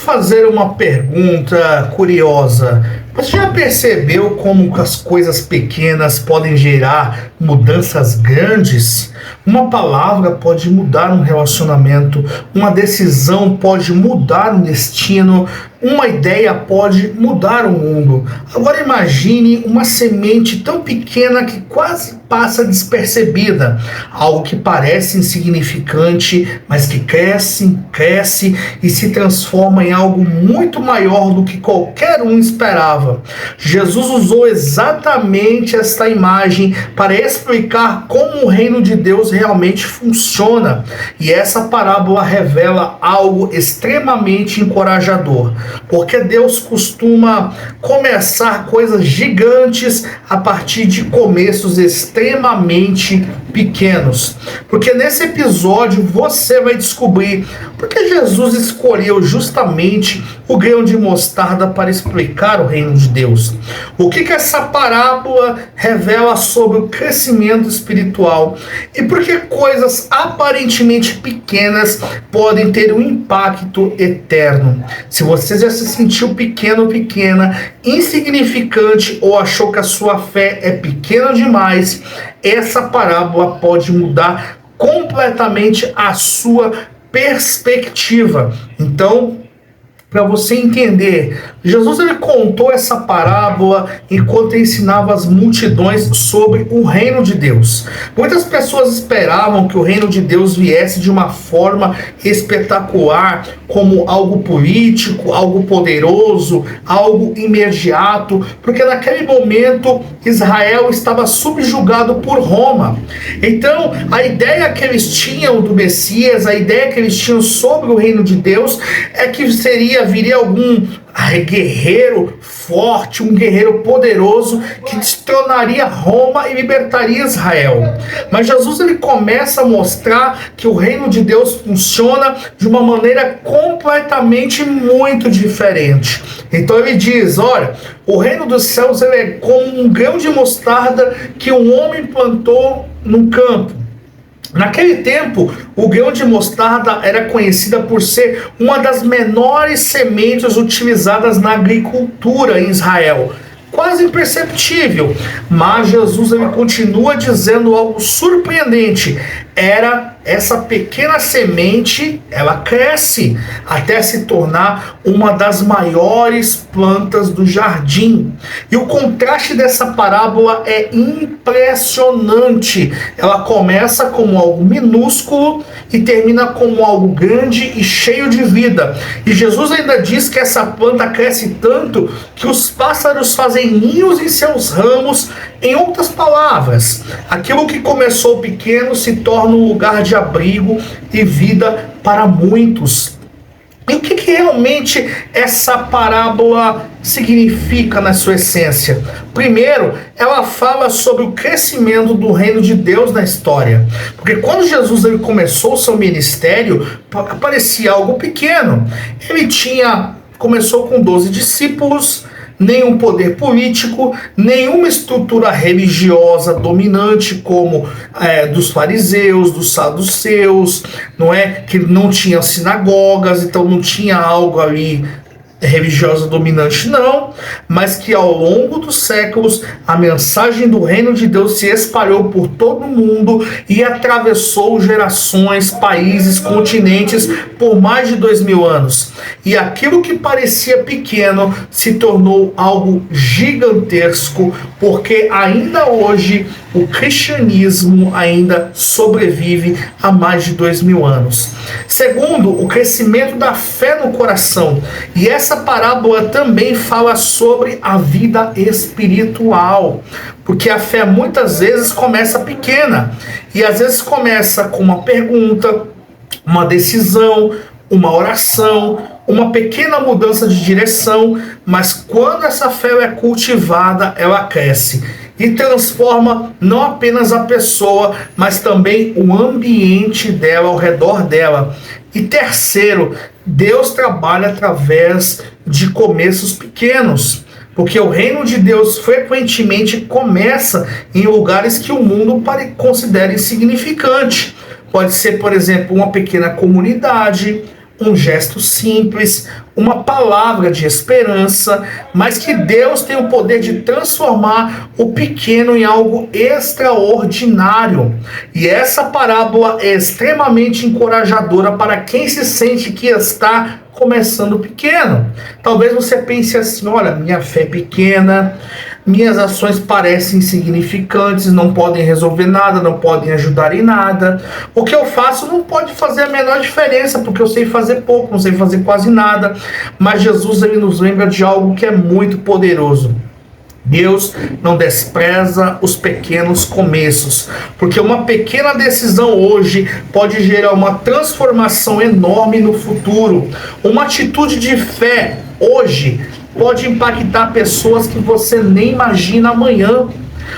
fazer uma pergunta curiosa. Você já percebeu como as coisas pequenas podem gerar mudanças grandes? Uma palavra pode mudar um relacionamento, uma decisão pode mudar um destino, uma ideia pode mudar o mundo. Agora imagine uma semente tão pequena que quase passa despercebida, algo que parece insignificante, mas que cresce, cresce e se transforma em algo muito maior do que qualquer um esperava. Jesus usou exatamente esta imagem para explicar como o reino de Deus realmente funciona, e essa parábola revela algo extremamente encorajador, porque Deus costuma começar coisas gigantes a partir de começos extremamente pequenos. Porque nesse episódio você vai descobrir porque Jesus escolheu justamente o grão de mostarda para explicar o reino de Deus. O que essa parábola revela sobre o crescimento espiritual e por que coisas aparentemente pequenas podem ter um impacto eterno. Se você já se sentiu pequeno ou pequena, insignificante ou achou que a sua fé é pequena demais, essa parábola pode mudar completamente a sua perspectiva. Então, para você entender, Jesus ele contou essa parábola enquanto ensinava as multidões sobre o reino de Deus. Muitas pessoas esperavam que o reino de Deus viesse de uma forma espetacular, como algo político, algo poderoso, algo imediato, porque naquele momento Israel estava subjugado por Roma. Então, a ideia que eles tinham do Messias, a ideia que eles tinham sobre o reino de Deus é que viria algum guerreiro forte, um guerreiro poderoso que destronaria Roma e libertaria Israel. Mas Jesus ele começa a mostrar que o reino de Deus funciona de uma maneira completamente muito diferente. Então ele diz, olha, o reino dos céus ele é como um grão de mostarda que um homem plantou no campo. Naquele tempo, o grão de mostarda era conhecida por ser uma das menores sementes utilizadas na agricultura em Israel. Quase imperceptível, mas Jesus ele continua dizendo algo surpreendente. Essa pequena semente, ela cresce até se tornar uma das maiores plantas do jardim. E o contraste dessa parábola é impressionante. Ela começa como algo minúsculo e termina como algo grande e cheio de vida. E Jesus ainda diz que essa planta cresce tanto que os pássaros fazem ninhos em seus ramos. Em outras palavras, aquilo que começou pequeno se torna um lugar de abrigo e vida para muitos. E o que realmente essa parábola significa na sua essência? Primeiro, ela fala sobre o crescimento do reino de Deus na história. Porque quando Jesus ele começou o seu ministério, parecia algo pequeno. Começou com 12 discípulos, nenhum poder político, nenhuma estrutura religiosa dominante como dos fariseus, dos saduceus, não é? Que não tinha sinagogas, então não tinha algo ali religiosa dominante, não, mas que ao longo dos séculos a mensagem do reino de Deus se espalhou por todo o mundo e atravessou gerações, países, continentes por mais de 2000 anos. E aquilo que parecia pequeno se tornou algo gigantesco, porque ainda hoje o cristianismo ainda sobrevive há mais de 2000 anos. Segundo, o crescimento da fé no coração. E essa parábola também fala sobre a vida espiritual, porque a fé muitas vezes começa pequena, e às vezes começa com uma pergunta, uma decisão, uma oração, uma pequena mudança de direção, mas quando essa fé é cultivada, ela cresce e transforma não apenas a pessoa, mas também o ambiente dela, ao redor dela. E terceiro, Deus trabalha através de começos pequenos, porque o reino de Deus frequentemente começa em lugares que o mundo considera insignificante. Pode ser, por exemplo, uma pequena comunidade, um gesto simples, uma palavra de esperança, mas que Deus tem o poder de transformar o pequeno em algo extraordinário. E essa parábola é extremamente encorajadora para quem se sente que está começando pequeno. Talvez você pense assim: olha, minha fé é pequena, minhas ações parecem insignificantes, não podem resolver nada, não podem ajudar em nada. O que eu faço não pode fazer a menor diferença, porque eu sei fazer pouco, não sei fazer quase nada. Mas Jesus, ele nos lembra de algo que é muito poderoso. Deus não despreza os pequenos começos, porque uma pequena decisão hoje pode gerar uma transformação enorme no futuro. Uma atitude de fé hoje pode impactar pessoas que você nem imagina amanhã,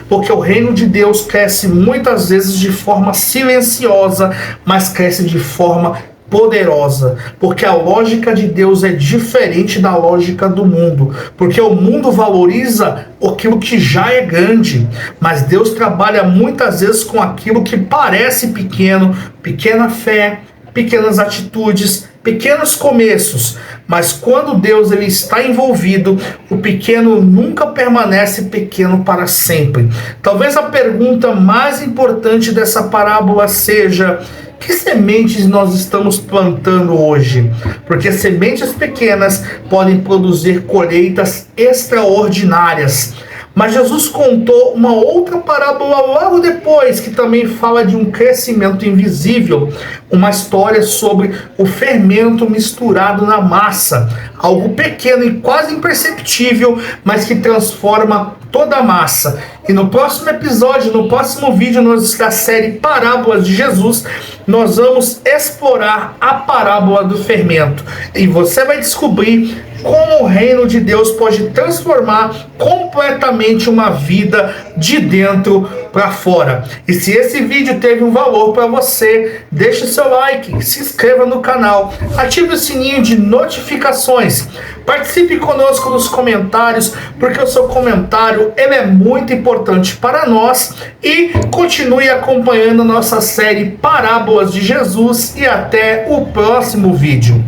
porque o reino de Deus cresce muitas vezes de forma silenciosa, mas cresce de forma poderosa, porque a lógica de Deus é diferente da lógica do mundo, porque o mundo valoriza aquilo que já é grande, mas Deus trabalha muitas vezes com aquilo que parece pequeno, pequena fé, pequenas atitudes, pequenos começos, mas quando Deus ele está envolvido, o pequeno nunca permanece pequeno para sempre. Talvez a pergunta mais importante dessa parábola seja: que sementes nós estamos plantando hoje? Porque sementes pequenas podem produzir colheitas extraordinárias. Mas Jesus contou uma outra parábola logo depois, que também fala de um crescimento invisível, uma história sobre o fermento misturado na massa, algo pequeno e quase imperceptível, mas que transforma toda a massa. E no próximo episódio, no próximo vídeo da série Parábolas de Jesus, nós vamos explorar a parábola do fermento. E você vai descobrir como o reino de Deus pode transformar completamente uma vida de dentro para fora. E se esse vídeo teve um valor para você, deixe seu like, se inscreva no canal, ative o sininho de notificações, participe conosco nos comentários, porque o seu comentário ele é muito importante para nós, e continue acompanhando nossa série Parábolas de Jesus, e até o próximo vídeo.